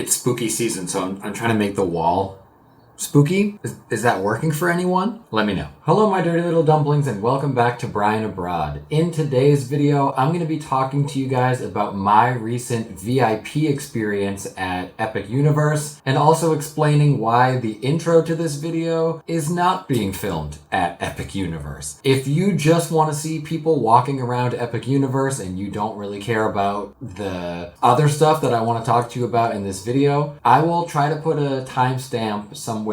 It's spooky season, so I'm trying to make the wall spooky. Is that working for anyone? Let me know. Hello, my dirty little dumplings, and welcome back to Brian Abroad. In today's video, I'm going to be talking to you guys about my recent VIP experience at Epic Universe, and also explaining why the intro to this video is not being filmed at Epic Universe. If you just want to see people walking around Epic Universe and you don't really care about the other stuff that I want to talk to you about in this video, I will try to put a timestamp somewhere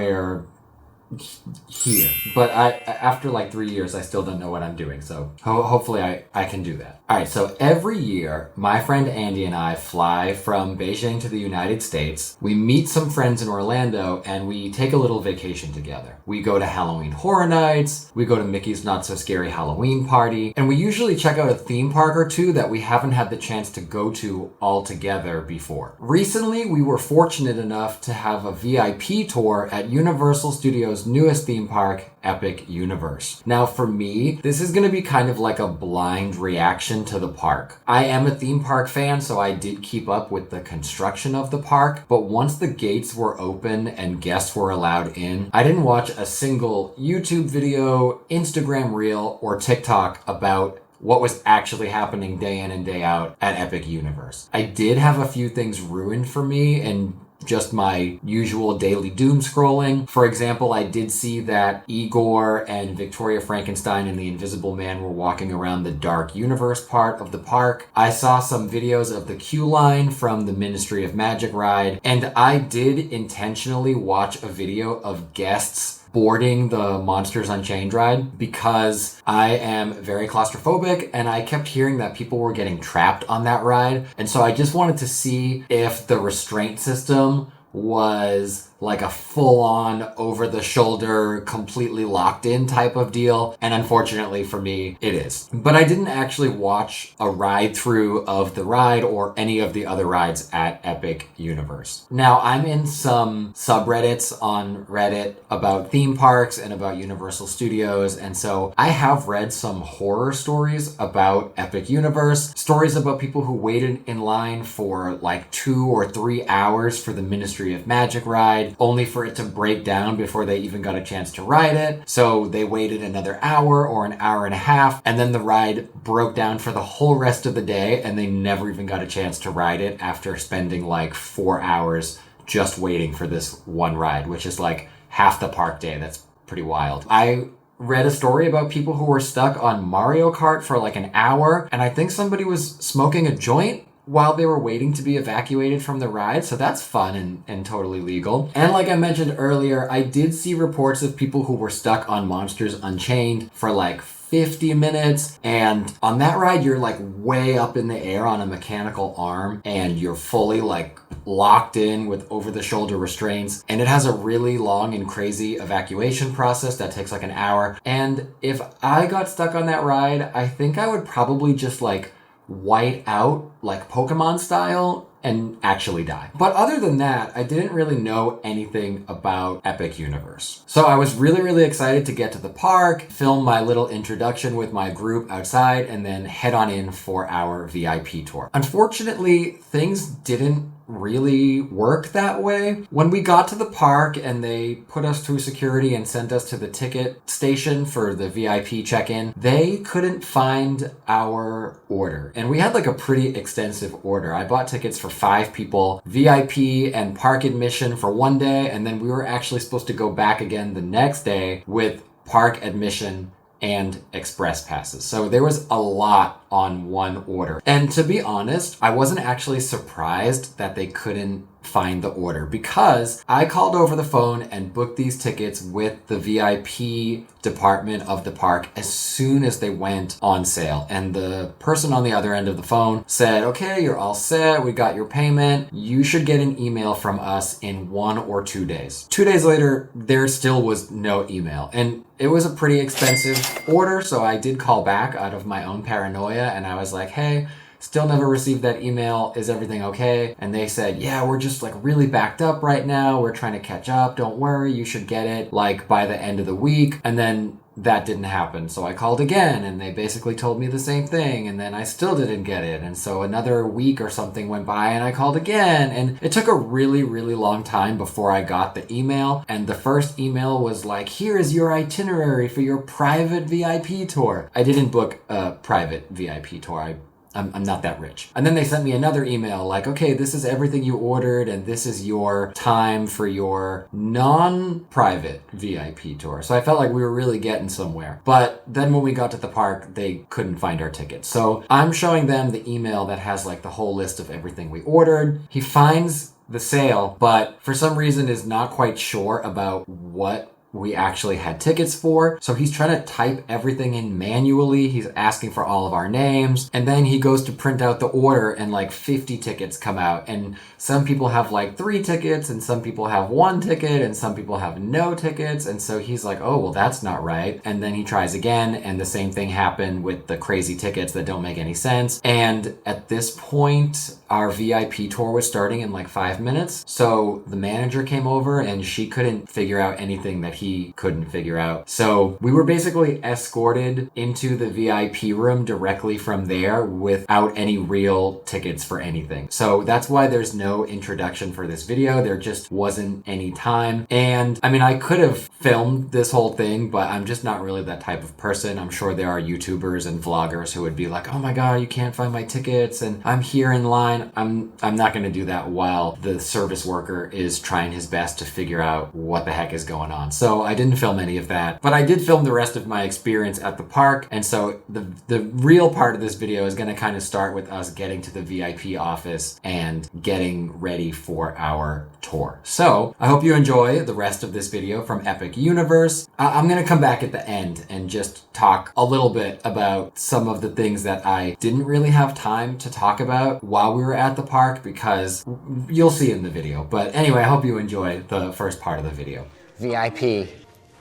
here, but after like 3 years I still don't know what I'm doing, so hopefully I can do that. All right, so every year my friend Andy and I fly from Beijing to the United States. We meet some friends in Orlando and we take a little vacation together. We go to Halloween Horror Nights, we go to Mickey's Not So Scary Halloween Party, and we usually check out a theme park or two that we haven't had the chance to go to all together before. Recently we were fortunate enough to have a VIP tour at Universal Studios' newest theme park, Epic Universe. Now for me, this is going to be kind of like a blind reaction to the park. I am a theme park fan, so I did keep up with the construction of the park, but once the gates were open and guests were allowed in, I didn't watch a single YouTube video, Instagram reel, or TikTok about what was actually happening day in and day out at Epic Universe. I did have a few things ruined for me and just my usual daily doom scrolling. For example, I did see that Igor and Victoria Frankenstein and the Invisible Man were walking around the Dark Universe part of the park. I saw some videos of the queue line from the Ministry of Magic ride, and I did intentionally watch a video of guests boarding the Monsters Unchained ride because I am very claustrophobic and I kept hearing that people were getting trapped on that ride. And so I just wanted to see if the restraint system was like a full-on over-the-shoulder completely locked in type of deal, and unfortunately for me it is. But I didn't actually watch a ride through of the ride or any of the other rides at Epic Universe. Now I'm in some subreddits on Reddit about theme parks and about Universal Studios, and so I have read some horror stories about Epic Universe, stories about people who waited in line for like 2 or 3 hours for the Ministry of Magic ride, only for it to break down before they even got a chance to ride it. So they waited another hour or an hour and a half, and then the ride broke down for the whole rest of the day, and they never even got a chance to ride it after spending like 4 hours just waiting for this one ride, which is like half the park day. That's pretty wild. I read a story about people who were stuck on Mario Kart for like an hour, and I think somebody was smoking a joint while they were waiting to be evacuated from the ride, so that's fun and totally legal. And like I mentioned earlier, I did see reports of people who were stuck on Monsters Unchained for like 50 minutes, and on that ride you're like way up in the air on a mechanical arm and you're fully like locked in with over-the-shoulder restraints, and it has a really long and crazy evacuation process that takes like an hour. And if I got stuck on that ride, I think I would probably just like white out like Pokemon style and actually die. But other than that, I didn't really know anything about Epic Universe. So I was really excited to get to the park, film my little introduction with my group outside, and then head on in for our VIP tour. Unfortunately, things didn't really work that way. When we got to the park and they put us through security and sent us to the ticket station for the VIP check-in, they couldn't find our order. And we had like a pretty extensive order. I bought tickets for 5 people, VIP and park admission for one day, and then we were actually supposed to go back again the next day with park admission and express passes. So there was a lot on one order. And to be honest, I wasn't actually surprised that they couldn't find the order, because I called over the phone and booked these tickets with the VIP department of the park as soon as they went on sale. And the person on the other end of the phone said, okay, you're all set. We got your payment. You should get an email from us in 1 or 2 days. 2 days later, there still was no email. And it was a pretty expensive order, so I did call back out of my own paranoia, and I was like, hey, still never received that email. Is everything okay? And they said, yeah, we're just like really backed up right now. We're trying to catch up. Don't worry. You should get it like by the end of the week. And then that didn't happen. So I called again and they basically told me the same thing, and then I still didn't get it. And so another week or something went by and I called again, and it took a really, really long time before I got the email. And the first email was like, here is your itinerary for your private VIP tour. I didn't book a private VIP tour. I'm not that rich. And then they sent me another email like, okay, this is everything you ordered and this is your time for your non-private VIP tour. So I felt like we were really getting somewhere. But then when we got to the park, they couldn't find our tickets. So I'm showing them the email that has like the whole list of everything we ordered. He finds the sale, but for some reason is not quite sure about what we actually had tickets for. So he's trying to type everything in manually. He's asking for all of our names. And then he goes to print out the order and like 50 tickets come out. And some people have like 3 tickets and some people have 1 ticket and some people have no tickets. And so he's like, oh, well, that's not right. And then he tries again and the same thing happened with the crazy tickets that don't make any sense. And at this point, our VIP tour was starting in like 5 minutes. So the manager came over and she couldn't figure out anything that he couldn't figure out. So we were basically escorted into the VIP room directly from there without any real tickets for anything. So that's why there's no introduction for this video. There just wasn't any time. And I mean, I could have filmed this whole thing, but I'm just not really that type of person. I'm sure there are YouTubers and vloggers who would be like, oh my God, you can't find my tickets and I'm here in line. I'm not going to do that while the service worker is trying his best to figure out what the heck is going on. So I didn't film any of that, but I did film the rest of my experience at the park. And so the real part of this video is going to kind of start with us getting to the VIP office and getting ready for our tour. So I hope you enjoy the rest of this video from Epic Universe. I'm going to come back at the end and just talk a little bit about some of the things that I didn't really have time to talk about while we were at the park, because you'll see in the video. But anyway, I hope you enjoy the first part of the video. VIP.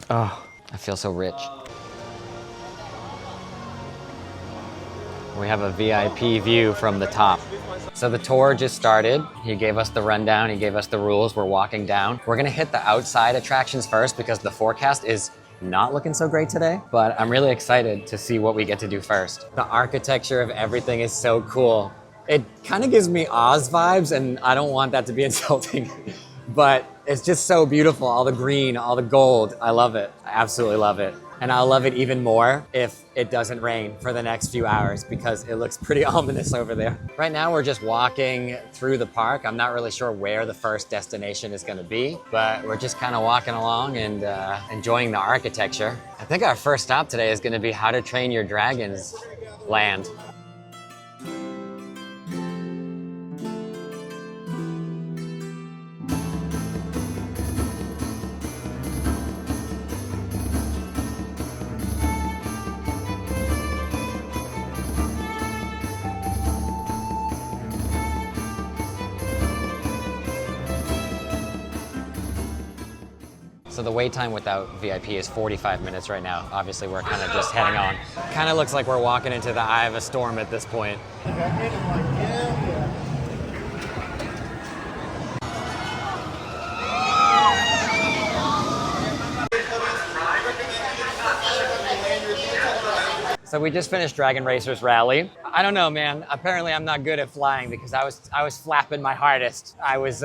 Oh, I feel so rich. We have a VIP view from the top. So the tour just started. He gave us the rundown, he gave us the rules. We're walking down. We're gonna hit the outside attractions first because the forecast is not looking so great today, but I'm really excited to see what we get to do first. The architecture of everything is so cool. It kind of gives me Oz vibes, and I don't want that to be insulting, but it's just so beautiful. All the green, all the gold. I love it. I absolutely love it. And I'll love it even more if it doesn't rain for the next few hours because it looks pretty ominous over there. Right now we're just walking through the park. I'm not really sure where the first destination is gonna be, but we're just kind of walking along and enjoying the architecture. I think our first stop today is gonna be How to Train Your Dragons land. So the wait time without VIP is 45 minutes right now. Obviously, we're kind of just heading on. Kind of looks like we're walking into the eye of a storm at this point. So we just finished Dragon Racers Rally. I don't know, man. Apparently I'm not good at flying because I was flapping my hardest. I was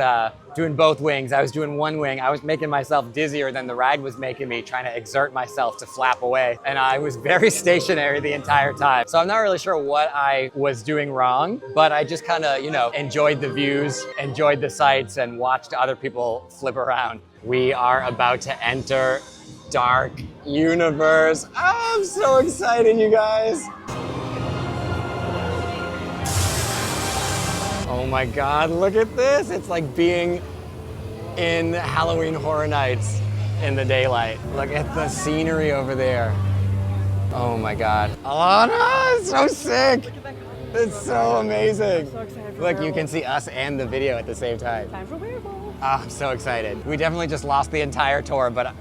doing both wings. I was doing one wing. I was making myself dizzier than the ride was making me, trying to exert myself to flap away. And I was very stationary the entire time. So I'm not really sure what I was doing wrong, but I just kind of, enjoyed the views, enjoyed the sights, and watched other people flip around. We are about to enter Dark Universe. Oh, I'm so excited, you guys. Oh my God, look at this. It's like being in Halloween Horror Nights in the daylight. Look at the scenery over there. Oh my God. Oh no, it's so sick. It's so amazing. I'm so excited for Look, you can see us and the video at the same time. Time for werewolves. Oh, I'm so excited. We definitely just lost the entire tour, but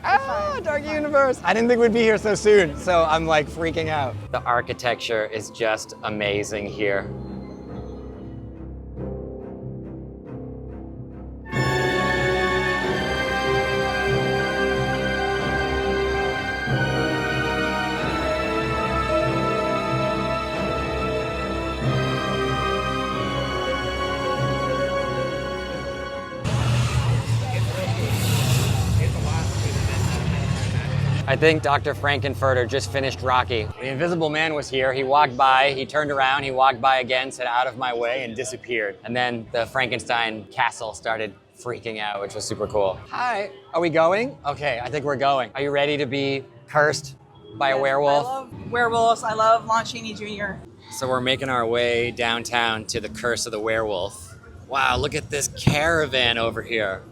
Dark Universe. I didn't think we'd be here so soon, so I'm like freaking out. The architecture is just amazing here. I think Dr. Frankenfurter just finished Rocky. The Invisible Man was here. He walked by, he turned around, he walked by again, said out of my way, and disappeared. And then the Frankenstein castle started freaking out, which was super cool. Hi, are we going? Okay, I think we're going. Are you ready to be cursed by a werewolf? I love werewolves. I love Lon Chaney Jr. So we're making our way downtown to the Curse of the Werewolf. Wow, look at this caravan over here.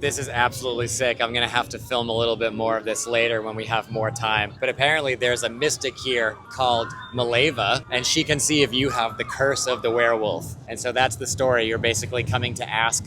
This is absolutely sick. I'm gonna have to film a little bit more of this later when we have more time. But apparently there's a mystic here called Maleva, and she can see if you have the curse of the werewolf. And so that's the story. You're basically coming to ask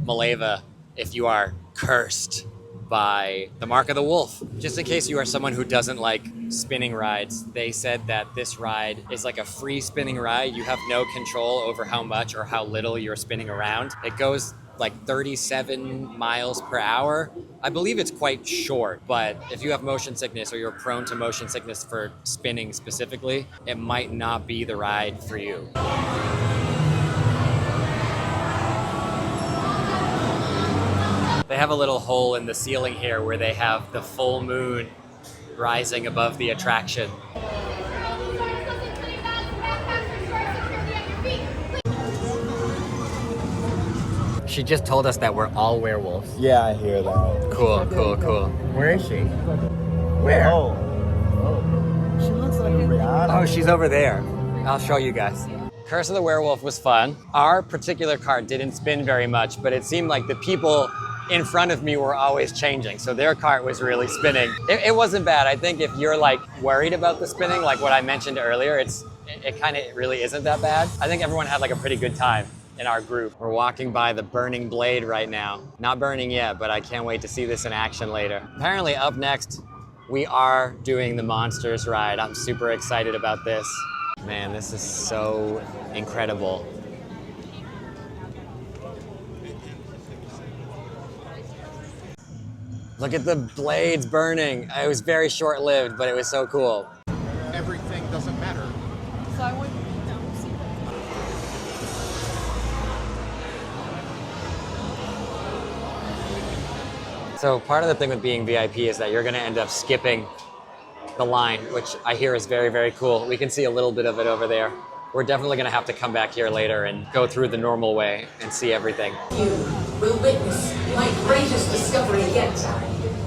Maleva if you are cursed by the mark of the wolf. Just in case you are someone who doesn't like spinning rides, they said that this ride is like a free spinning ride. You have no control over how much or how little you're spinning around. It goes like 37 miles per hour. I believe it's quite short, but if you have motion sickness or you're prone to motion sickness for spinning specifically, it might not be the ride for you. They have a little hole in the ceiling here where they have the full moon rising above the attraction. She just told us that we're all werewolves. Yeah, I hear that. Cool, cool, cool. Where is she? Where? Oh. She looks like a Rihanna. Oh, she's over there. I'll show you guys. Curse of the Werewolf was fun. Our particular cart didn't spin very much, but it seemed like the people in front of me were always changing, so their cart was really spinning. It wasn't bad. I think if you're like worried about the spinning, like what I mentioned earlier, it kind of really isn't that bad. I think everyone had like a pretty good time in our group. We're walking by the burning blade right now. Not burning yet, but I can't wait to see this in action later. Apparently up next, we are doing the Monsters ride. I'm super excited about this. Man, this is so incredible. Look at the blades burning. It was very short-lived, but it was so cool. Everything doesn't matter. So I wouldn't see that. So part of the thing with being VIP is that you're gonna end up skipping the line, which I hear is very, very cool. We can see a little bit of it over there. We're definitely gonna have to come back here later and go through the normal way and see everything. You will witness my greatest discovery yet.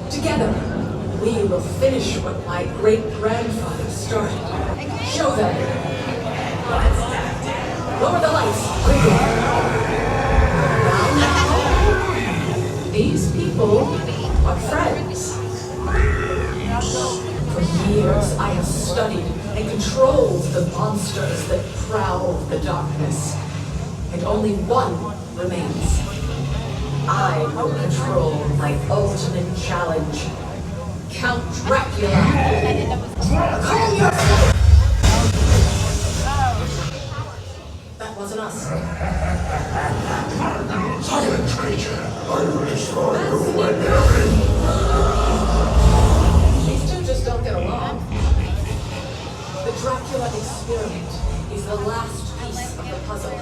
Together, we will finish what my great-grandfather started. Show them. Lower the lights, quickly. Now, these people are friends. For years, I have studied and controlled the monsters that prowl the darkness. And only one remains. I will control my ultimate challenge. Count Dracula. Call yourself! That wasn't us. Silence, creature. I will destroy you when you're in. These two just don't get along. The Dracula experiment is the last piece of the puzzle.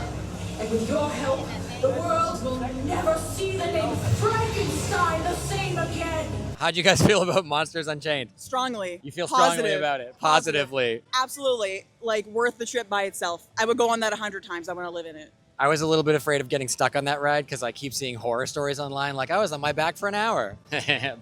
And with your help, the world will never see the name Frankenstein the same again. How'd you guys feel about Monsters Unchained? Strongly. You feel strongly Positive. about it? Positive. Positively. Absolutely. Like, worth the trip by itself. I would go on that 100 times. I want to live in it. I was a little bit afraid of getting stuck on that ride because I keep seeing horror stories online, like I was on my back for an hour.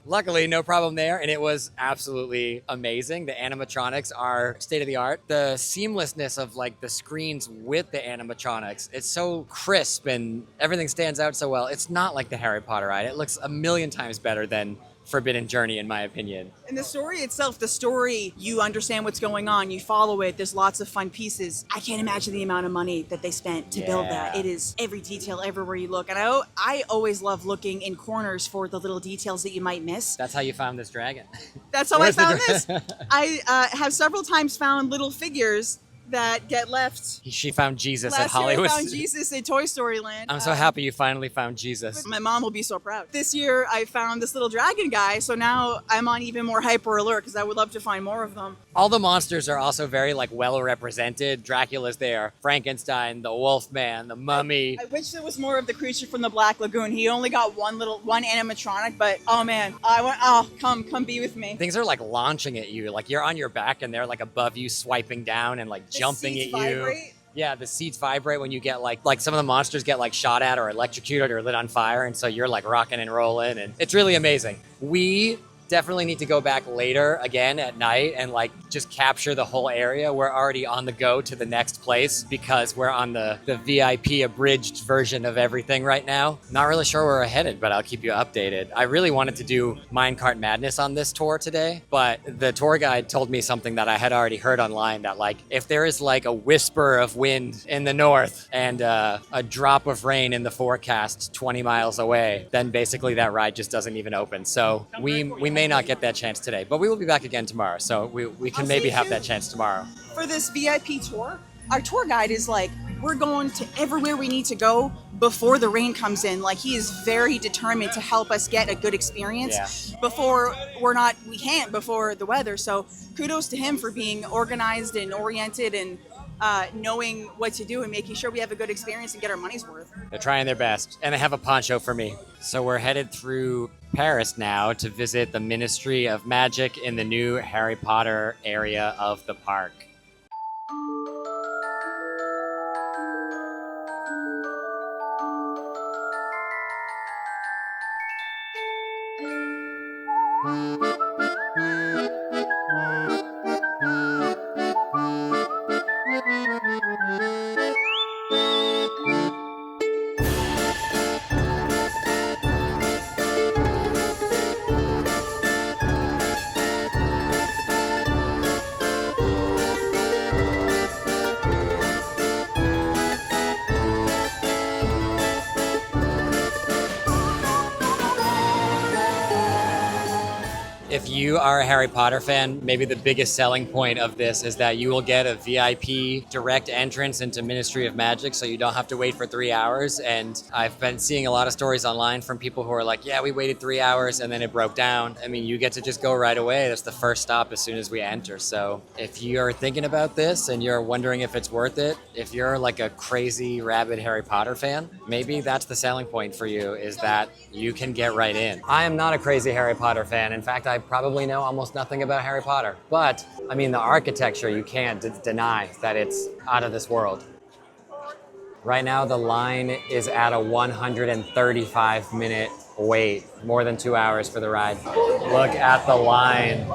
Luckily, no problem there, and it was absolutely amazing. The animatronics are state of the art. The seamlessness of like the screens with the animatronics, it's so crisp and everything stands out so well. It's not like the Harry Potter ride. It looks a million times better than Forbidden Journey, in my opinion. And the story itself, you understand what's going on, you follow it, there's lots of fun pieces. I can't imagine the amount of money that they spent to build that. It is every detail everywhere you look. And I always love looking in corners for the little details that you might miss. That's how you found this dragon. That's how I found this. I have several times found little figures that get left. She found Jesus at Last Hollywood. year I found Jesus in Toy Story Land. I'm so happy you finally found Jesus. My mom will be so proud. This year I found this little dragon guy, so now I'm on even more hyper alert because I would love to find more of them. All the monsters are also very like well represented. Dracula's there, Frankenstein, the Wolfman, the Mummy. I wish there was more of the creature from the Black Lagoon. He only got one animatronic, but oh man, I went, oh, come be with me. Things are like launching at you, like you're on your back and they're like above you, swiping down and like jumping at you. Vibrate. Yeah, the seats vibrate when you get like some of the monsters get like shot at or electrocuted or lit on fire, and so you're like rocking and rolling, and it's really amazing. We definitely need to go back later again at night and like just capture the whole area. We're already on the go to the next place because we're on the VIP abridged version of everything right now. Not really sure where we're headed, but I'll keep you updated. I really wanted to do Minecart Madness on this tour today, but the tour guide told me something that I had already heard online, that like if there is like a whisper of wind in the north and a drop of rain in the forecast 20 miles away, then basically that ride just doesn't even open. So we may not get that chance today, but we will be back again tomorrow. So we can maybe have that chance tomorrow. For this VIP tour, our tour guide is like, we're going to everywhere we need to go before the rain comes in. Like, he is very determined to help us get a good experience before we can't before the weather. So kudos to him for being organized and oriented and knowing what to do and making sure we have a good experience and get our money's worth. They're trying their best, and they have a poncho for me. So we're headed through Paris now to visit the Ministry of Magic in the new Harry Potter area of the park. If you are a Harry Potter fan, maybe the biggest selling point of this is that you will get a VIP direct entrance into Ministry of Magic, so you don't have to wait for 3 hours. And I've been seeing a lot of stories online from people who are like, yeah, we waited 3 hours and then it broke down. I mean, you get to just go right away. That's the first stop as soon as we enter. So if you're thinking about this and you're wondering if it's worth it, if you're like a crazy rabid Harry Potter fan, maybe that's the selling point for you, is that you can get right in. I am not a crazy Harry Potter fan. In fact, I probably know almost nothing about Harry Potter. But, I mean, the architecture, you can't deny that it's out of this world. Right now, the line is at a 135-minute wait, more than 2 hours for the ride. Look at the line.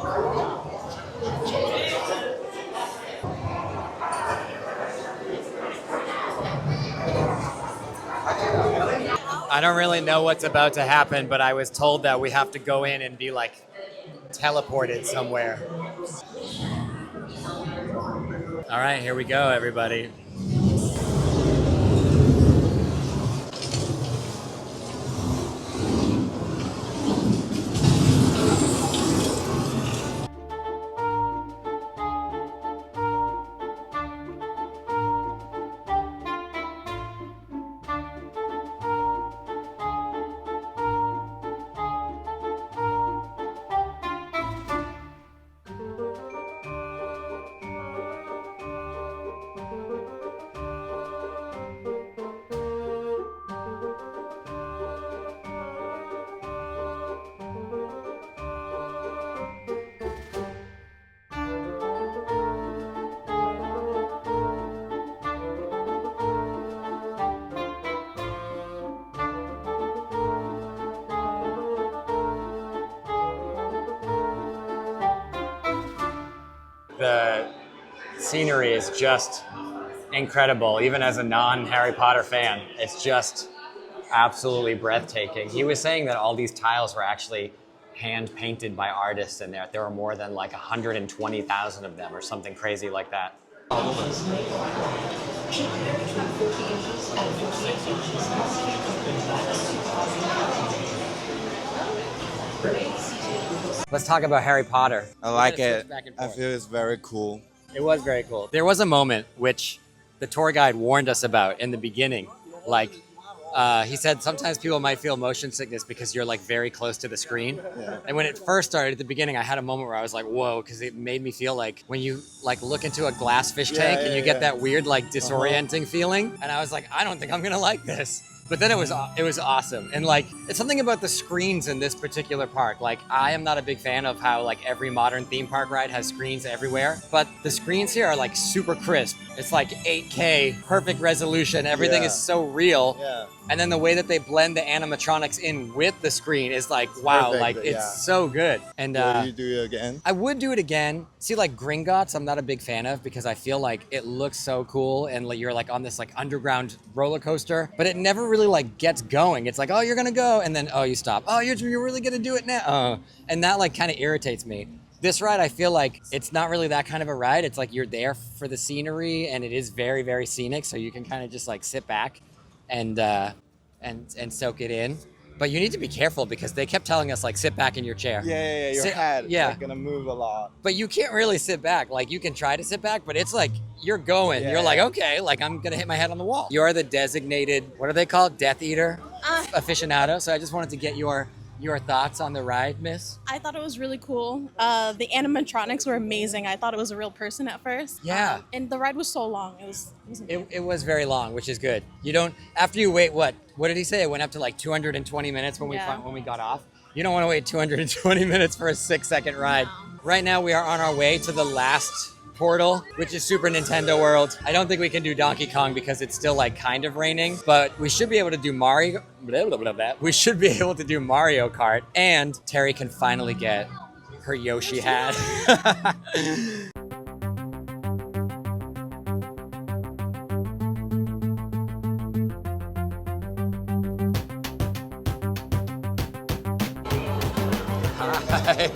I don't really know what's about to happen, but I was told that we have to go in and be like teleported somewhere. All right, here we go, everybody. The scenery is just incredible, even as a non-Harry Potter fan. It's just absolutely breathtaking. He was saying that all these tiles were actually hand-painted by artists, and there were more than like 120,000 of them or something crazy like that. Let's talk about Harry Potter. I like it. I feel it's very cool. It was very cool. There was a moment which the tour guide warned us about in the beginning. Like, He said sometimes people might feel motion sickness because you're like very close to the screen. Yeah. And when it first started at the beginning, I had a moment where I was like, whoa, because it made me feel like when you like look into a glass fish tank and you get that weird like disorienting feeling. And I was like, I don't think I'm gonna like this. But then it was awesome. And like, it's something about the screens in this particular park. Like, I am not a big fan of how like every modern theme park ride has screens everywhere, but the screens here are like super crisp. It's like 8K, perfect resolution. Everything is so real. Yeah. And then the way that they blend the animatronics in with the screen is like, wow, Perfect, like it's so good. And Will you do it again? I would do it again. See, like Gringotts, I'm not a big fan of because I feel like it looks so cool and like you're like on this like underground roller coaster, but it never really like gets going. It's like, oh, you're gonna go, and then oh, you stop. Oh, you're really gonna do it now. And that like kind of irritates me. This ride, I feel like it's not really that kind of a ride. It's like you're there for the scenery, and it is very, very scenic. So you can kind of just like sit back and soak it in. But you need to be careful because they kept telling us like sit back in your chair. Yeah. Your head is like, gonna move a lot. But you can't really sit back. Like you can try to sit back, but it's like you're going. You're like, okay, like I'm gonna hit my head on the wall. You're the designated, what are they called? Death Eater aficionado. So I just wanted to get your thoughts on the ride, miss. I thought it was really cool. The animatronics were amazing. I thought it was a real person at first. Yeah. And the ride was so long. It was amazing. It was very long, which is good. You don't, after you wait, what did he say? It went up to like 220 minutes when we got off. You don't want to wait 220 minutes for a 6-second ride. No. Right now we are on our way to the last portal, which is Super Nintendo World. I don't think we can do Donkey Kong because it's still like kind of raining, but we should be able to do Mario. We should be able to do Mario Kart, and Terry can finally get her Yoshi hat. Hi.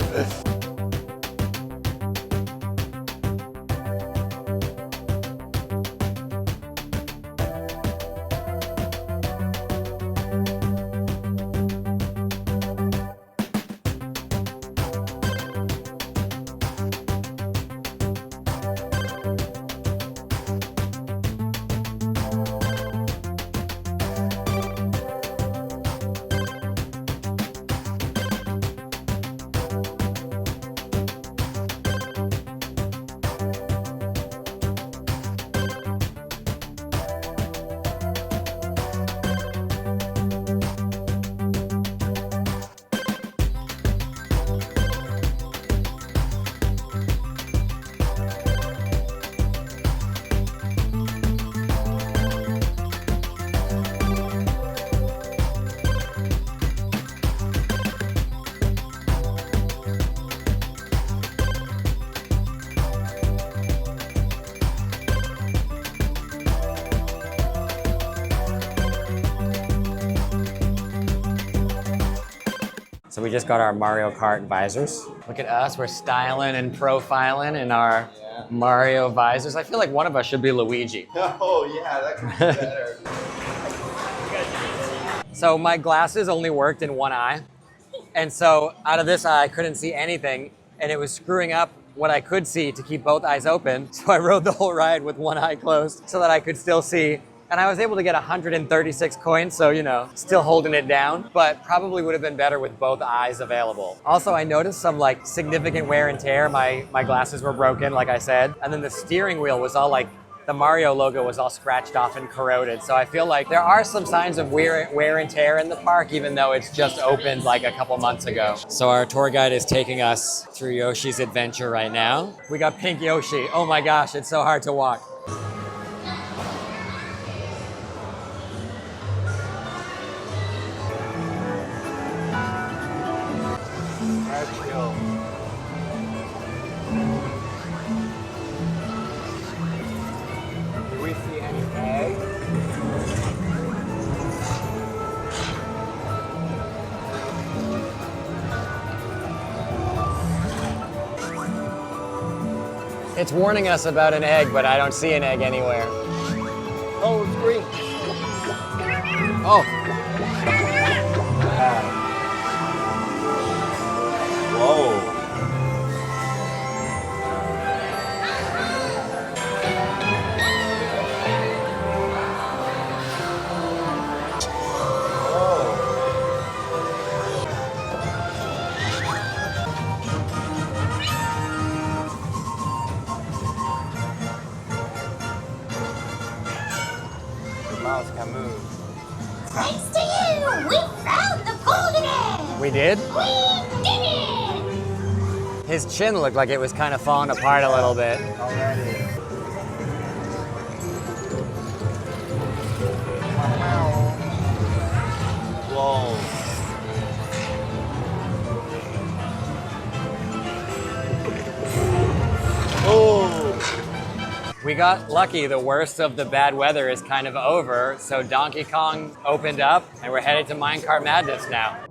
So we just got our Mario Kart visors. Look at us, we're styling and profiling in our Mario visors. I feel like one of us should be Luigi. Oh yeah, that could be better. So my glasses only worked in one eye. And so out of this eye, I couldn't see anything. And it was screwing up what I could see to keep both eyes open. So I rode the whole ride with one eye closed so that I could still see. And I was able to get 136 coins, so, you know, still holding it down, but probably would have been better with both eyes available. Also, I noticed some like significant wear and tear. My glasses were broken, like I said. And then the steering wheel was all like, the Mario logo was all scratched off and corroded. So I feel like there are some signs of wear and tear in the park, even though it's just opened like a couple months ago. So our tour guide is taking us through Yoshi's Adventure right now. We got Pink Yoshi. Oh my gosh, it's so hard to walk. Do we see any eggs? It's warning us about an egg, but I don't see an egg anywhere. Oh, it's green. Oh. Whoa. Thanks to you, we found the golden egg. We did? We did it. His chin looked like it was kind of falling apart a little bit. Already. Whoa. Oh. We got lucky. The worst of the bad weather is kind of over. So Donkey Kong opened up and we're headed to Minecart Madness now.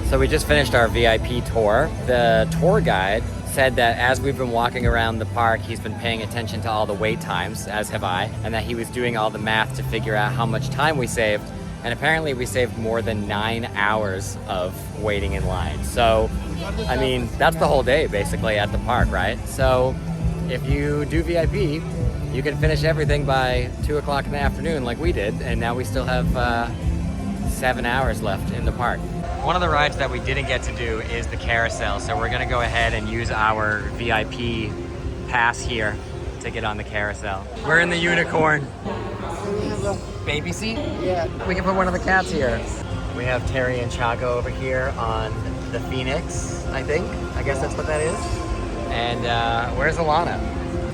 So we just finished our VIP tour. The tour guide said that as we've been walking around the park, he's been paying attention to all the wait times, as have I, and that he was doing all the math to figure out how much time we saved. And apparently we saved more than 9 hours of waiting in line. So, I mean, that's the whole day basically at the park, right? So if you do VIP, you can finish everything by 2 o'clock in the afternoon like we did, and now we still have 7 hours left in the park. One of the rides that we didn't get to do is the Carousel, so we're gonna go ahead and use our VIP pass here to get on the Carousel. We're in the Unicorn. Baby seat? Yeah. We can put one of the cats here. We have Terry and Chaco over here on the Phoenix, I think. I guess that's what that is. And where's Alana?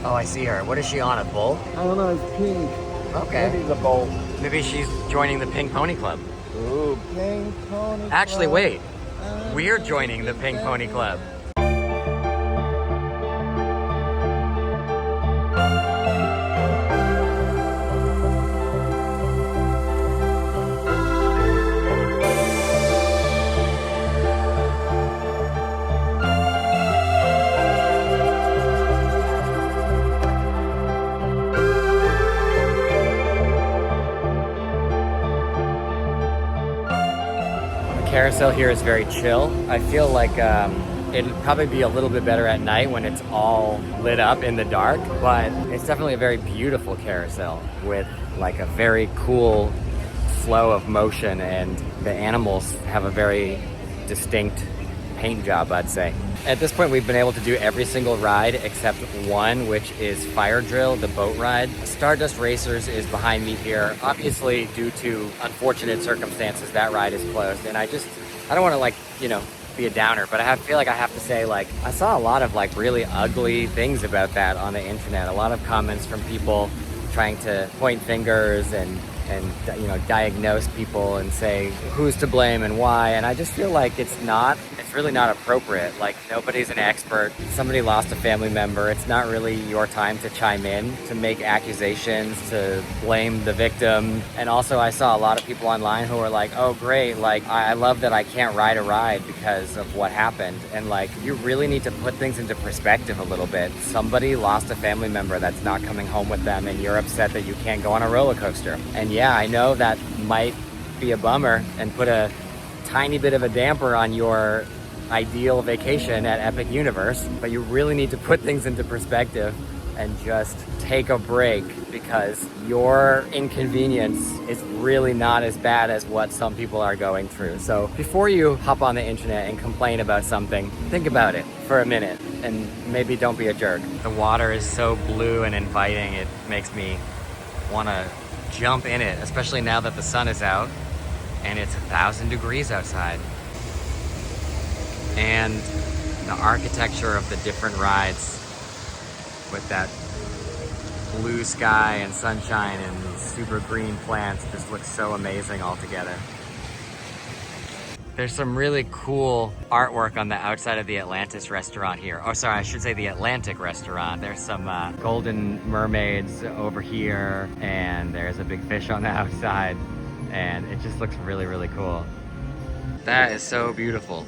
Oh, I see her. What is she on, a bull? I don't know, it's pink. Okay. Maybe it's a bowl. Maybe she's joining the Pink Pony Club. Ooh, pink pony. Actually, wait. We're joining the Pink Pony Club. Carousel here is very chill. I feel like it'd probably be a little bit better at night when it's all lit up in the dark, but it's definitely a very beautiful carousel with like a very cool flow of motion, and the animals have a very distinct paint job, I'd say. At this point, we've been able to do every single ride except one, which is Fire Drill, the boat ride. Stardust Racers is behind me here. Obviously, due to unfortunate circumstances, that ride is closed. And I don't want to like, you know, be a downer, but I feel like I have to say, like, I saw a lot of like really ugly things about that on the internet. A lot of comments from people trying to point fingers and you know, diagnose people and say who's to blame and why. And I just feel like it's really not appropriate. Like, nobody's an expert. Somebody lost a family member. It's not really your time to chime in, to make accusations, to blame the victim. And also I saw a lot of people online who were like, oh great, like I love that I can't ride a ride because of what happened. And like, you really need to put things into perspective a little bit. Somebody lost a family member that's not coming home with them, and you're upset that you can't go on a roller coaster. And yeah, I know that might be a bummer and put a tiny bit of a damper on your ideal vacation at Epic Universe, but you really need to put things into perspective and just take a break, because your inconvenience is really not as bad as what some people are going through. So before you hop on the internet and complain about something, think about it for a minute and maybe don't be a jerk. The water is so blue and inviting, it makes me want to jump in it, especially now that the sun is out and it's 1,000 degrees outside. And the architecture of the different rides with that blue sky and sunshine and these super green plants just looks so amazing all together. There's some really cool artwork on the outside of the Atlantis restaurant here. Oh, sorry, I should say the Atlantic restaurant. There's some golden mermaids over here, and there's a big fish on the outside, and it just looks really, really cool. That is so beautiful.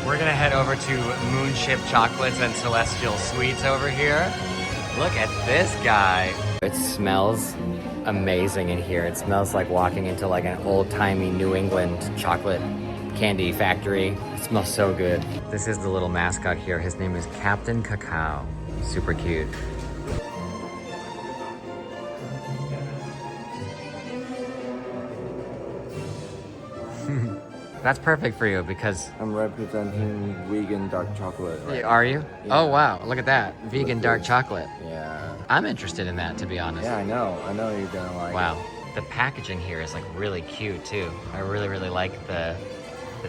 We're gonna head over to Moonship Chocolates and Celestial Sweets over here. Look at this guy. It smells amazing in here. It smells like walking into like an old-timey New England chocolate candy factory. It smells so good. This is the little mascot here. His name is Captain Cacao. Super cute. That's perfect for you because... I'm representing vegan dark chocolate. Right? Are you? Yeah. Oh wow, look at that. Vegan dark chocolate. Yeah. I'm interested in that, to be honest. Yeah, I know you're gonna like Wow. The packaging here is like really cute too. I really like the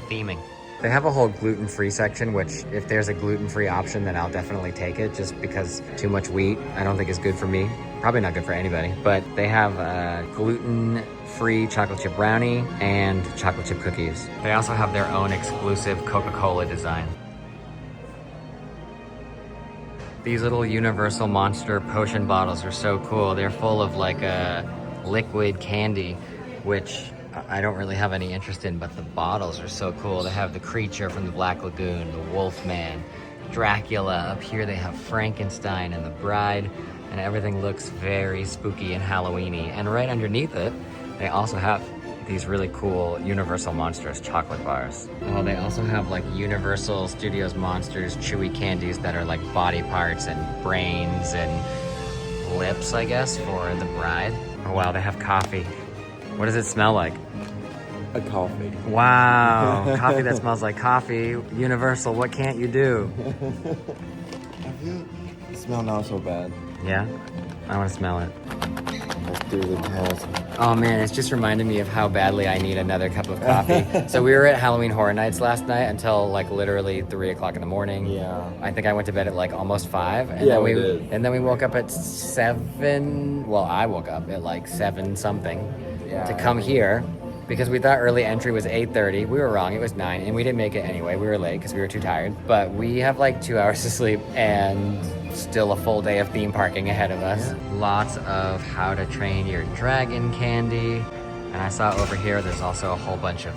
theming. They have a whole gluten-free section, which if there's a gluten-free option, then I'll definitely take it just because too much wheat I don't think is good for me. Probably not good for anybody. But they have gluten-free chocolate chip brownie and chocolate chip cookies. They also have their own exclusive Coca-Cola design. These little Universal Monster potion bottles are so cool. They're full of like a liquid candy, which I don't really have any interest in, but the bottles are so cool. They have the creature from the Black Lagoon, the Wolfman, Dracula. Up here they have Frankenstein and the Bride, and everything looks very spooky and Halloween-y. And right underneath it, they also have these really cool Universal Monsters chocolate bars. Oh, they also have like Universal Studios Monsters chewy candies that are like body parts and brains and lips, I guess, for the bride. Oh wow, they have coffee. What does it smell like? a coffee. Wow, coffee that smells like coffee. Universal, what can't you do? I feel it smells not so bad. Yeah? I want to smell it. Let's do the test. Oh man, it's just reminded me of how badly I need another cup of coffee. So we were at Halloween Horror Nights last night until like literally 3 o'clock in the morning. Yeah. I think I went to bed at like almost 5. And Yeah, then we did. And then we woke up at 7. Well, I woke up at like 7 something to come here because we thought early entry was 8:30. We were wrong, it was 9, and we didn't make it anyway. We were late because we were too tired. But we have like 2 hours to sleep and still a full day of theme parking ahead of us. Yeah. Lots of How to Train Your Dragon candy. And I saw over here there's also a whole bunch of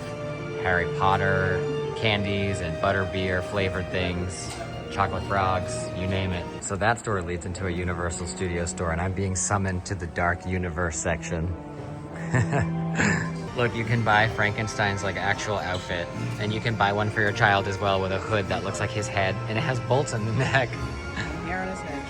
Harry Potter candies and butterbeer flavored things, chocolate frogs, you name it. So that store leads into a Universal Studios store, and I'm being summoned to the Dark Universe section. Look, you can buy Frankenstein's like actual outfit, and you can buy one for your child as well with a hood that looks like his head, and it has bolts in the neck.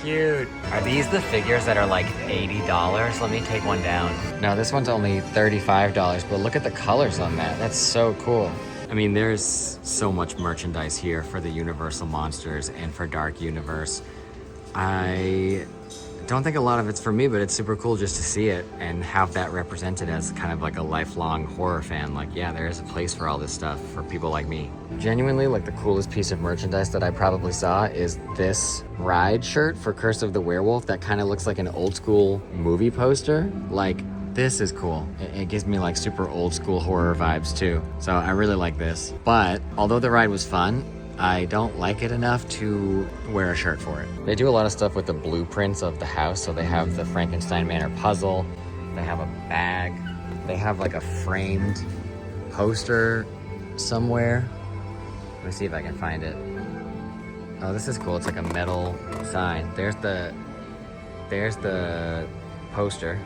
Cute. Are these the figures that are like $80? Let me take one down. No, this one's only $35, but look at the colors on that. That's so cool. I mean, there's so much merchandise here for the Universal Monsters and for Dark Universe. I don't think a lot of it's for me, but it's super cool just to see it and have that represented as kind of like a lifelong horror fan. Like, yeah, there is a place for all this stuff for people like me. Genuinely, like the coolest piece of merchandise that I probably saw is this ride shirt for Curse of the Werewolf that kind of looks like an old school movie poster. Like, this is cool. It gives me like super old school horror vibes too. So I really like this. But although the ride was fun, I don't like it enough to wear a shirt for it. They do a lot of stuff with the blueprints of the house. So they have the Frankenstein Manor puzzle. They have a bag. They have like a framed poster somewhere. Let me see if I can find it. Oh, this is cool. It's like a metal sign. There's the poster.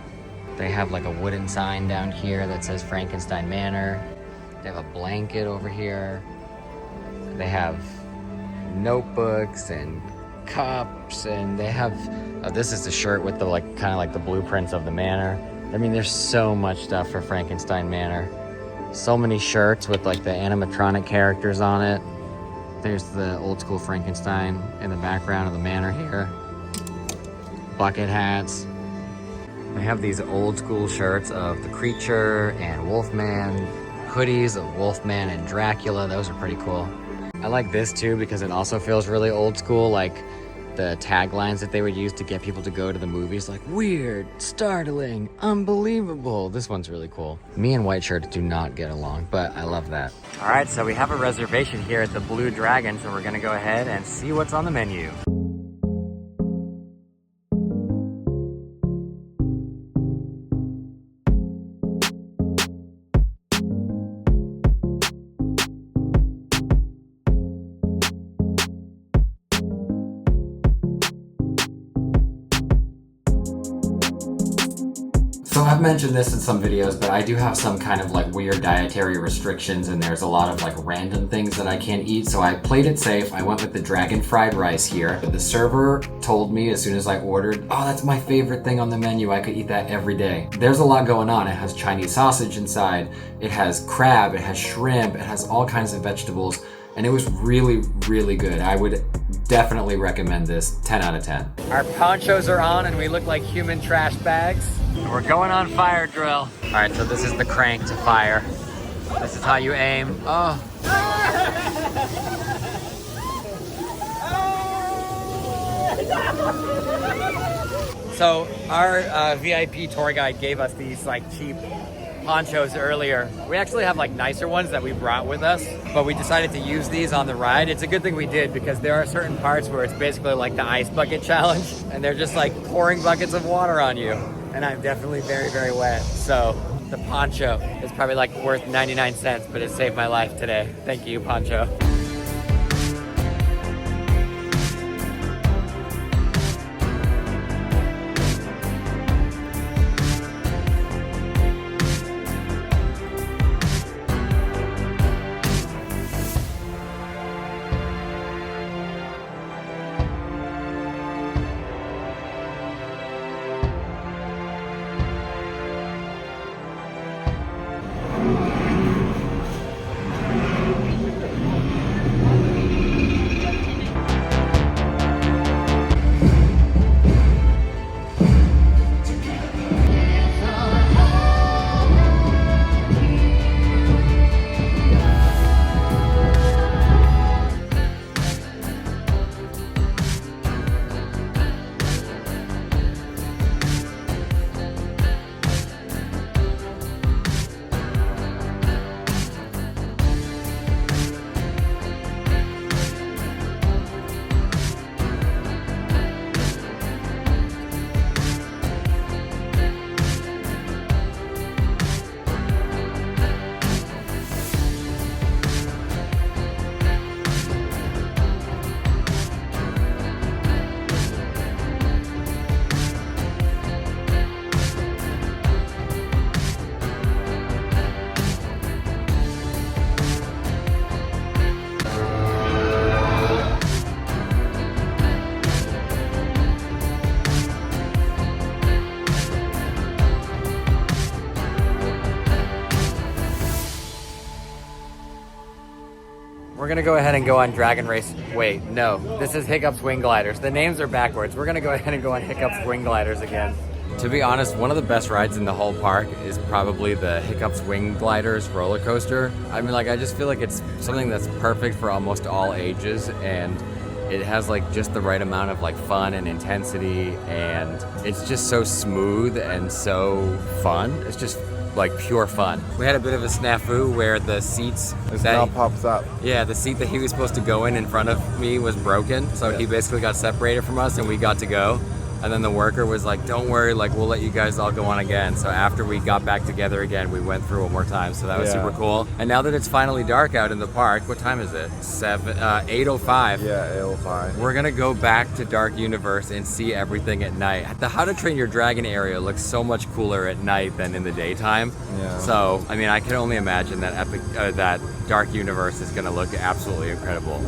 They have like a wooden sign down here that says Frankenstein Manor. They have a blanket over here. They have notebooks and cups, and they have, this is the shirt with the like kind of like the blueprints of the manor. I mean, there's so much stuff for Frankenstein Manor. So many shirts with like the animatronic characters on it. There's the old school Frankenstein in the background of the manor here. Bucket hats. They have these old school shirts of the creature and Wolfman, hoodies of Wolfman and Dracula. Those are pretty cool. I like this too because it also feels really old school, like the taglines that they would use to get people to go to the movies, like weird, startling, unbelievable. This one's really cool. Me and white shirts do not get along, but I love that. All right, so we have a reservation here at the Blue Dragon, so we're gonna go ahead and see what's on the menu. So I've mentioned this in some videos, but I do have some kind of like weird dietary restrictions, and there's a lot of like random things that I can't eat. So I played it safe. I went with the dragon fried rice here. But the server told me as soon as I ordered, oh, that's my favorite thing on the menu. I could eat that every day. There's a lot going on. It has Chinese sausage inside. It has crab. It has shrimp. It has all kinds of vegetables. And it was really, really good. I would definitely recommend this. 10 out of 10. Our ponchos are on and we look like human trash bags. We're going on fire drill. All right, so this is the crank to fire. This is how you aim. Oh. So our VIP tour guide gave us these like cheap ponchos earlier. We actually have like nicer ones that we brought with us, but we decided to use these on the ride. It's a good thing we did because there are certain parts where it's basically like the ice bucket challenge and they're just like pouring buckets of water on you. And I'm definitely very, very wet. So the poncho is probably like worth 99 cents, but it saved my life today. Thank you, poncho. We're gonna go ahead and go on Dragon Race. Wait, no, this is Hiccup's Wing Gliders. The names are backwards. We're gonna go ahead and go on Hiccup's Wing Gliders again. To be honest, one of the best rides in the whole park is probably the Hiccup's Wing Gliders roller coaster. I mean, like, I just feel like it's something that's perfect for almost all ages, and it has like just the right amount of like fun and intensity, and it's just so smooth and so fun. It's just like pure fun. We had a bit of a snafu where the seats now pops up. Yeah, the seat that he was supposed to go in front of me was broken, so he basically got separated from us and we got to go. And then the worker was like, don't worry, like we'll let you guys all go on again. So after we got back together again, we went through one more time. So that was super cool. And now that it's finally dark out in the park, what time is it? 8:05. Yeah, 8:05. We're gonna go back to Dark Universe and see everything at night. The How to Train Your Dragon area looks so much cooler at night than in the daytime. Yeah. So, I mean, I can only imagine that that Dark Universe is gonna look absolutely incredible.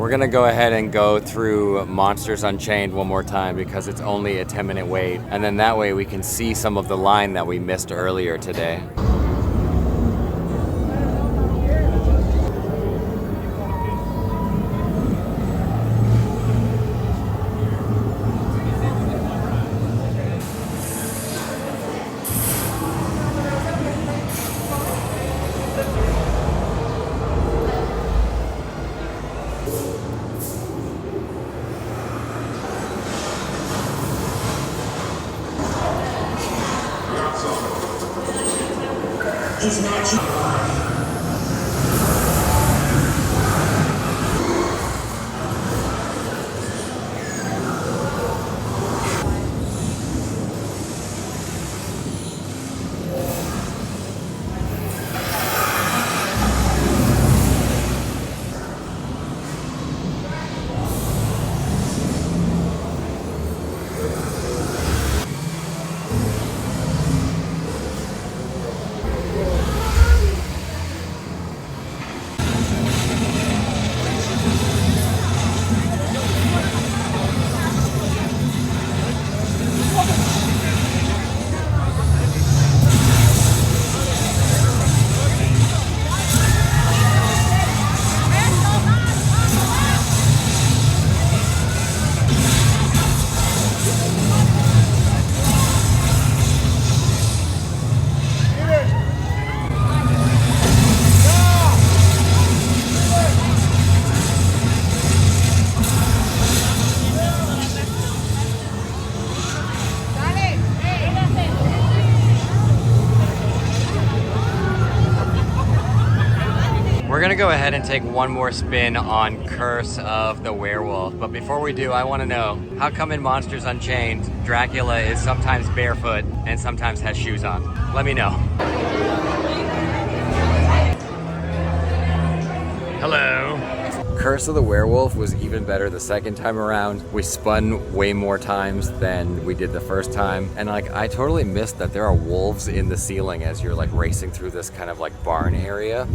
We're gonna go ahead and go through Monsters Unchained one more time because it's only a 10-minute wait. And then that way we can see some of the line that we missed earlier today. Is not We're gonna go ahead and take one more spin on Curse of the Werewolf, but before we do, I wanna know, how come in Monsters Unchained, Dracula is sometimes barefoot and sometimes has shoes on? Let me know. Hello. Curse of the Werewolf was even better the second time around. We spun way more times than we did the first time. And like, I totally missed that there are wolves in the ceiling as you're like racing through this kind of like barn area.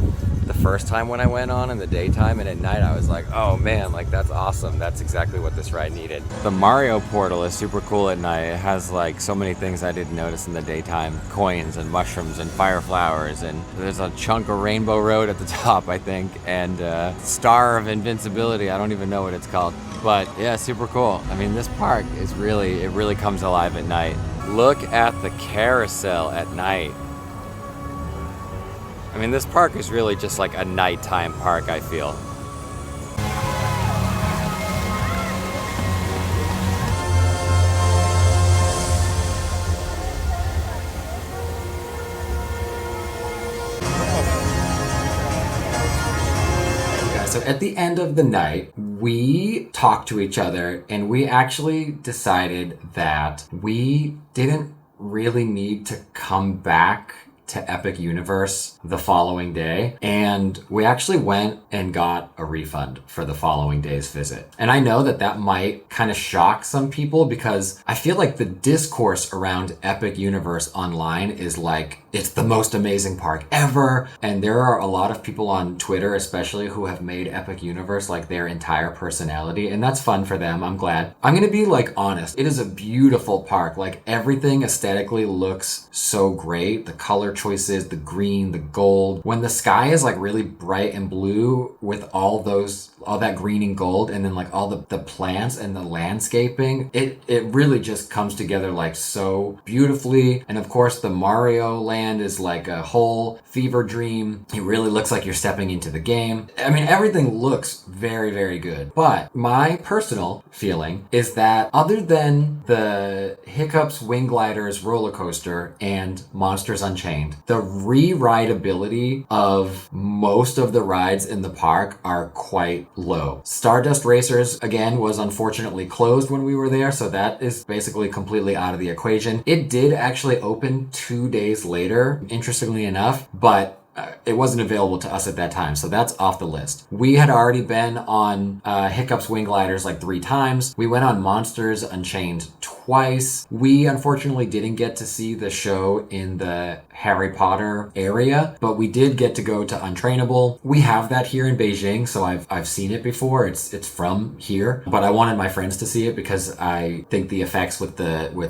The first time when I went on in the daytime, and at night I was like, oh man, like that's awesome. That's exactly what this ride needed. The Mario portal is super cool at night. It has like so many things I didn't notice in the daytime. Coins and mushrooms and fire flowers, and there's a chunk of Rainbow Road at the top, I think, and Star of Invincibility. I don't even know what it's called, but yeah, super cool. I mean, this park is really, it really comes alive at night. Look at the carousel at night. I mean, this park is really just like a nighttime park, I feel. So at the end of the night, we talked to each other and we actually decided that we didn't really need to come back to Epic Universe the following day, and we actually went and got a refund for the following day's visit. And I know that that might kind of shock some people because I feel like the discourse around Epic Universe online is like, it's the most amazing park ever, and there are a lot of people on Twitter especially who have made Epic Universe like their entire personality, and that's fun for them. I'm glad. I'm gonna be like honest, it is a beautiful park. Like everything aesthetically looks so great. The color choices, the green, the gold. When the sky is like really bright and blue with all that green and gold, and then like all the plants and the landscaping, it really just comes together like so beautifully. And of course the Mario land is like a whole fever dream. It really looks like you're stepping into the game. I mean, everything looks very, very good. But my personal feeling is that other than the Hiccups Wing Gliders roller coaster and Monsters Unchained, the re-rideability of most of the rides in the park are quite low. Stardust Racers, again, was unfortunately closed when we were there, so that is basically completely out of the equation. It did actually open 2 days later, interestingly enough, but it wasn't available to us at that time, so that's off the list. We had already been on Hiccups Wing Gliders like 3 times. We went on Monsters Unchained twice. twice. We unfortunately didn't get to see the show in the Harry Potter area, but we did get to go to Untrainable. We have that here in Beijing, so I've seen it before. It's from here, but I wanted my friends to see it because I think the effects with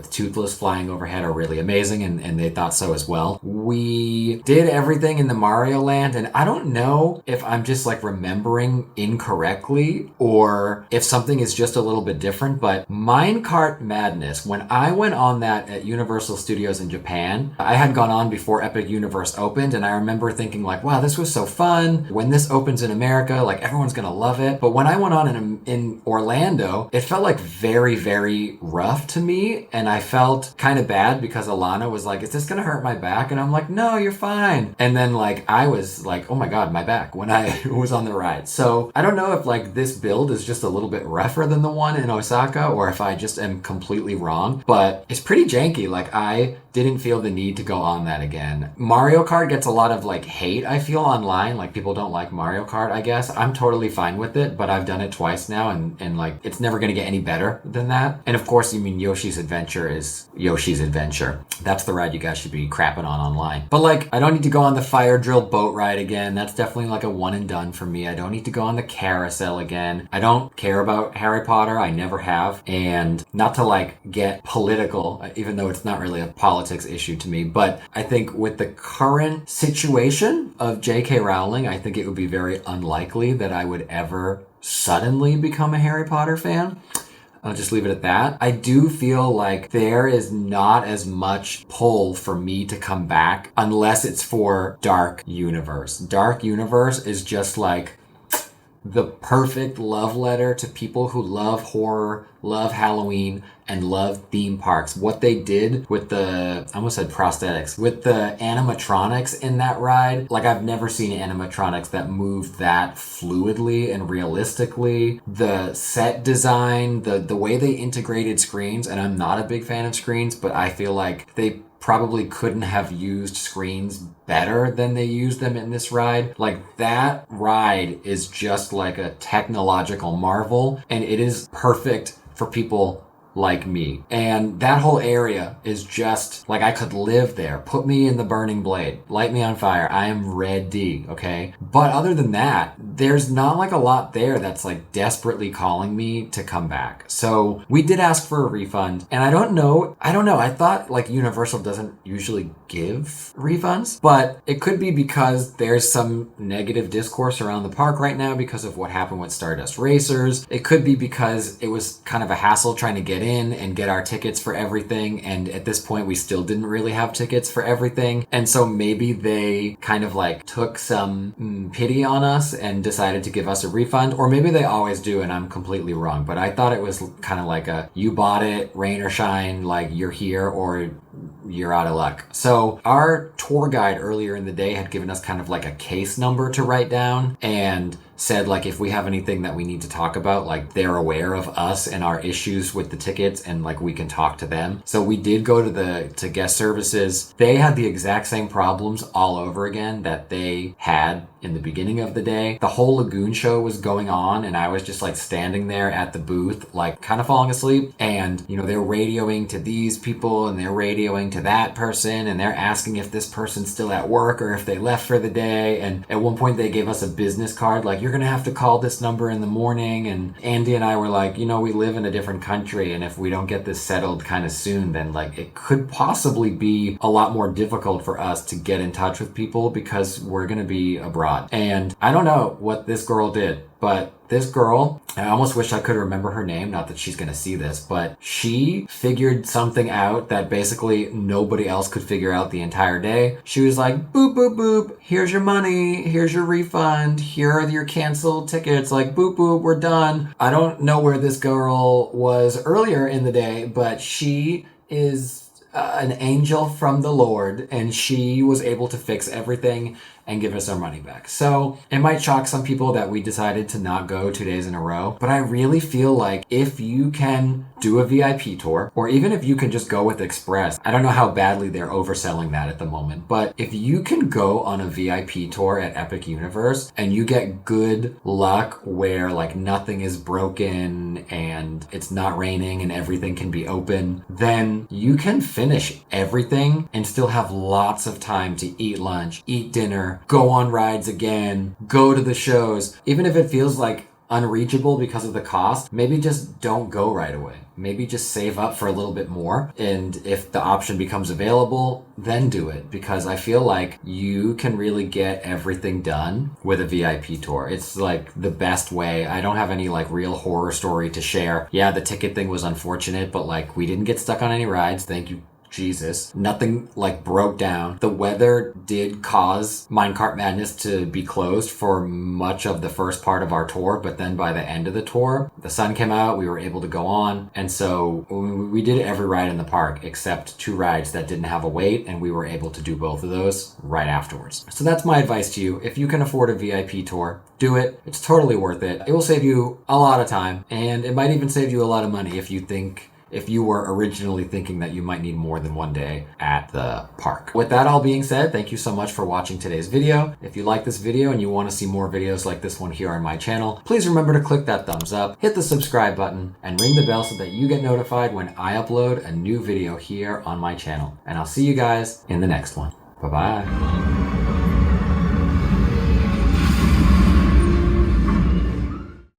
Toothless flying overhead are really amazing, and they thought so as well. We did everything in the Mario Land, and I don't know if I'm just like remembering incorrectly or if something is just a little bit different, but Minecart Madness, when I went on that at Universal Studios in Japan, I had gone on before Epic Universe opened, and I remember thinking like, wow, this was so fun. When this opens in America, like everyone's gonna love it. But when I went on in Orlando, it felt like very, very rough to me, and I felt kind of bad because Alana was like, is this gonna hurt my back? And I'm like, no, you're fine. And then like I was like, oh my god, my back, when I was on the ride. So I don't know if like this build is just a little bit rougher than the one in Osaka, or if I just am completely wrong, but it's pretty janky. Like I didn't feel the need to go on that again. Mario Kart gets a lot of like hate, I feel, online. Like people don't like Mario Kart, I guess. I'm totally fine with it, but I've done it twice now, and like it's never gonna get any better than that. And of course, you mean Yoshi's Adventure is Yoshi's Adventure. That's the ride you guys should be crapping on online. But like, I don't need to go on the fire drill boat ride again. That's definitely like a one and done for me. I don't need to go on the carousel again. I don't care about Harry Potter. I never have. And not to like get political, even though it's not really a politics issue to me, but I think with the current situation of J.K. Rowling, I think it would be very unlikely that I would ever suddenly become a Harry Potter fan. I'll just leave it at that. I do feel like there is not as much pull for me to come back unless it's for Dark Universe. Dark Universe is just like the perfect love letter to people who love horror, love Halloween, and love theme parks. What they did with I almost said prosthetics, with the animatronics in that ride, like I've never seen animatronics that moved that fluidly and realistically. The set design, the way they integrated screens, and I'm not a big fan of screens, but I feel like they probably couldn't have used screens better than they used them in this ride. Like that ride is just like a technological marvel, and it is perfect for people like me. And that whole area is just like I could live there. Put me in the burning blade. Light me on fire. I am ready, okay? But other than that, there's not like a lot there that's like desperately calling me to come back. So we did ask for a refund, and I don't know. I thought like Universal doesn't usually give refunds, but it could be because there's some negative discourse around the park right now because of what happened with Stardust Racers. It could be because it was kind of a hassle trying to get in and get our tickets for everything, and at this point we still didn't really have tickets for everything, and so maybe they kind of like took some pity on us and decided to give us a refund, or maybe they always do and I'm completely wrong. But I thought it was kind of like a you bought it, rain or shine, like you're here or you're out of luck. So our tour guide earlier in the day had given us kind of like a case number to write down, and said like if we have anything that we need to talk about, like they're aware of us and our issues with the tickets, and like we can talk to them. So we did go to guest services. They had the exact same problems all over again that they had in the beginning of the day. The whole Lagoon show was going on, and I was just like standing there at the booth, like kind of falling asleep. And you know, they're radioing to these people and they're radioing to that person, and they're asking if this person's still at work or if they left for the day. And at one point they gave us a business card, like you're gonna have to call this number in the morning. And Andy and I were like, you know, we live in a different country, and if we don't get this settled kind of soon, then like it could possibly be a lot more difficult for us to get in touch with people because we're gonna be abroad. And I don't know what this girl did, but this girl, I almost wish I could remember her name, not that she's gonna see this, but she figured something out that basically nobody else could figure out the entire day. She was like, boop, boop, boop, here's your money, here's your refund, here are your canceled tickets, like boop, boop, we're done. I don't know where this girl was earlier in the day, but she is an angel from the Lord, and she was able to fix everything. and give us our money back. So it might shock some people that we decided to not go 2 days in a row, but I really feel like if you can do a VIP tour, or even if you can just go with Express, I don't know how badly they're overselling that at the moment, but if you can go on a VIP tour at Epic Universe and you get good luck where like nothing is broken and it's not raining and everything can be open, then you can finish everything and still have lots of time to eat lunch, eat dinner, go on rides again, go to the shows. Even if it feels like unreachable because of the cost, maybe just don't go right away. Maybe just save up for a little bit more. And if the option becomes available, then do it, because I feel like you can really get everything done with a VIP tour. It's like the best way. I don't have any like real horror story to share. Yeah, the ticket thing was unfortunate, but like we didn't get stuck on any rides. Thank you, Jesus. Nothing like broke down. The weather did cause Minecart Madness to be closed for much of the first part of our tour, but then by the end of the tour, the sun came out, we were able to go on. And so we did every ride in the park except 2 rides that didn't have a wait, and we were able to do both of those right afterwards. So that's my advice to you. If you can afford a VIP tour, do it. It's totally worth it. It will save you a lot of time, and it might even save you a lot of money if you were originally thinking that you might need more than 1 day at the park. With that all being said, thank you so much for watching today's video. If you like this video and you want to see more videos like this one here on my channel, please remember to click that thumbs up, hit the subscribe button, and ring the bell so that you get notified when I upload a new video here on my channel. And I'll see you guys in the next one. Bye-bye.